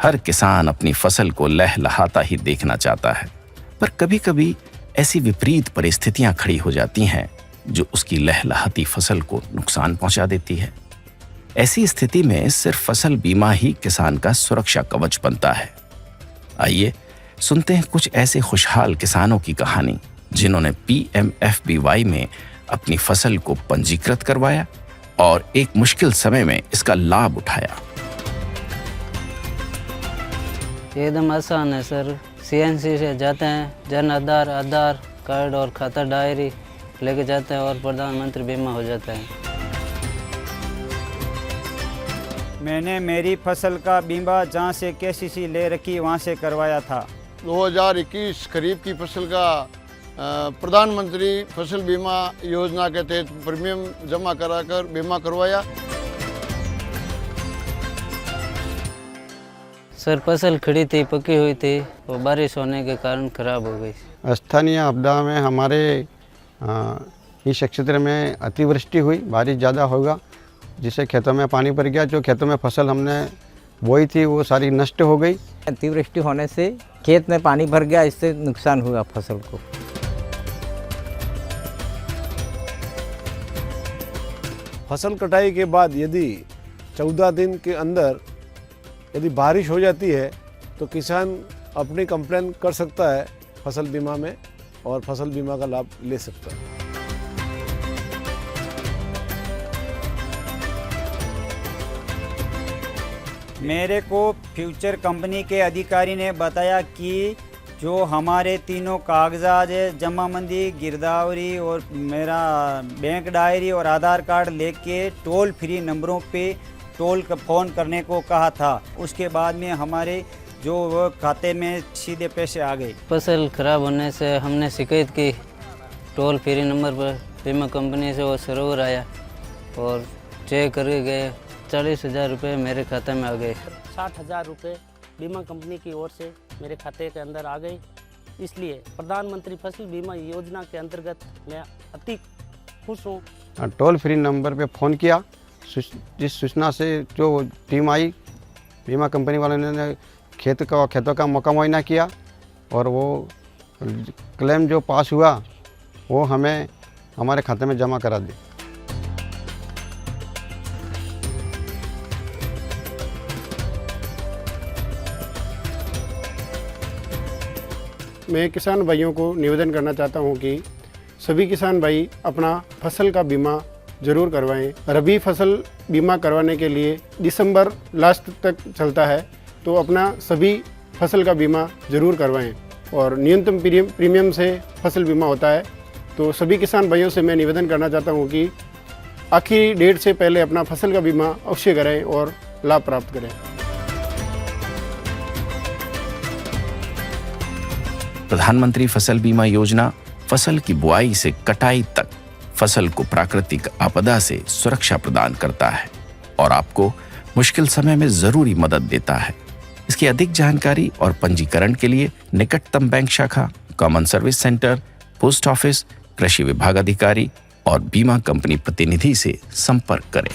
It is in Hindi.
हर किसान अपनी फसल को लहलहाता ही देखना चाहता है, पर कभी कभी ऐसी विपरीत परिस्थितियां खड़ी हो जाती हैं जो उसकी लहलहाती फसल को नुकसान पहुंचा देती है। ऐसी स्थिति में सिर्फ फसल बीमा ही किसान का सुरक्षा कवच बनता है। आइए सुनते हैं कुछ ऐसे खुशहाल किसानों की कहानी जिन्होंने PMFBY में अपनी फसल को पंजीकृत करवाया और एक मुश्किल समय में इसका लाभ उठाया। एकदम आसान है सर। CNC से जाते हैं, जन आधार कार्ड और खाता डायरी लेके जाते हैं और प्रधानमंत्री बीमा हो जाता है। मैंने मेरी फसल का बीमा जहाँ से KCC ले रखी वहाँ से करवाया था। 2021 खरीफ की फसल का प्रधानमंत्री फसल बीमा योजना के तहत प्रीमियम जमा कराकर बीमा करवाया। सर फसल खड़ी थी, पकी हुई थी, वो बारिश होने के कारण खराब हो गई। स्थानीय आपदा में हमारे इस क्षेत्र में अतिवृष्टि हुई, बारिश ज़्यादा होगा जिससे खेतों में पानी भर गया। जो खेतों में फसल हमने बोई थी वो सारी नष्ट हो गई। अतिवृष्टि होने से खेत में पानी भर गया, इससे नुकसान हुआ फसल को। फसल कटाई के बाद यदि 14 दिन के अंदर यदि बारिश हो जाती है तो किसान अपनी कंप्लेन कर सकता है फसल बीमा में और फसल बीमा का लाभ ले सकता है। मेरे को फ्यूचर कंपनी के अधिकारी ने बताया कि जो हमारे तीनों कागजात है, जमाबंदी, गिरदावरी और मेरा बैंक डायरी और आधार कार्ड लेके टोल फ्री नंबरों पे टोल का फ़ोन करने को कहा था। उसके बाद में हमारे जो खाते में सीधे पैसे आ गए। फसल खराब होने से हमने शिकायत की टोल फ्री नंबर पर बीमा कंपनी से, वो सरोवर आया और चेक करके गए। 40,000 रुपये मेरे खाते में आ गए। 60,000 रुपये बीमा कंपनी की ओर से मेरे खाते के अंदर आ गए। इसलिए प्रधानमंत्री फसल बीमा योजना के अंतर्गत मैं अति खुश हूँ। टोल फ्री नंबर पे फ़ोन किया, जिस सूचना से जो टीम आई बीमा कंपनी वालों ने खेतों का मौका मुआयना किया और वो क्लेम जो पास हुआ वो हमें हमारे खाते में जमा करा दी। मैं किसान भाइयों को निवेदन करना चाहता हूं कि सभी किसान भाई अपना फसल का बीमा ज़रूर करवाएं। रबी फसल बीमा करवाने के लिए दिसंबर लास्ट तक चलता है, तो अपना सभी फसल का बीमा ज़रूर करवाएं और न्यूनतम प्रीमियम से फसल बीमा होता है। तो सभी किसान भाइयों से मैं निवेदन करना चाहता हूं कि आखिरी डेट से पहले अपना फसल का बीमा अवश्य कराएं और लाभ प्राप्त करें। प्रधानमंत्री फसल बीमा योजना फसल की बुआई से कटाई तक फसल को प्राकृतिक आपदा से सुरक्षा प्रदान करता है और आपको मुश्किल समय में जरूरी मदद देता है। इसकी अधिक जानकारी और पंजीकरण के लिए निकटतम बैंक शाखा, common service centre, post office, कृषि विभाग अधिकारी और बीमा कंपनी प्रतिनिधि से संपर्क करें।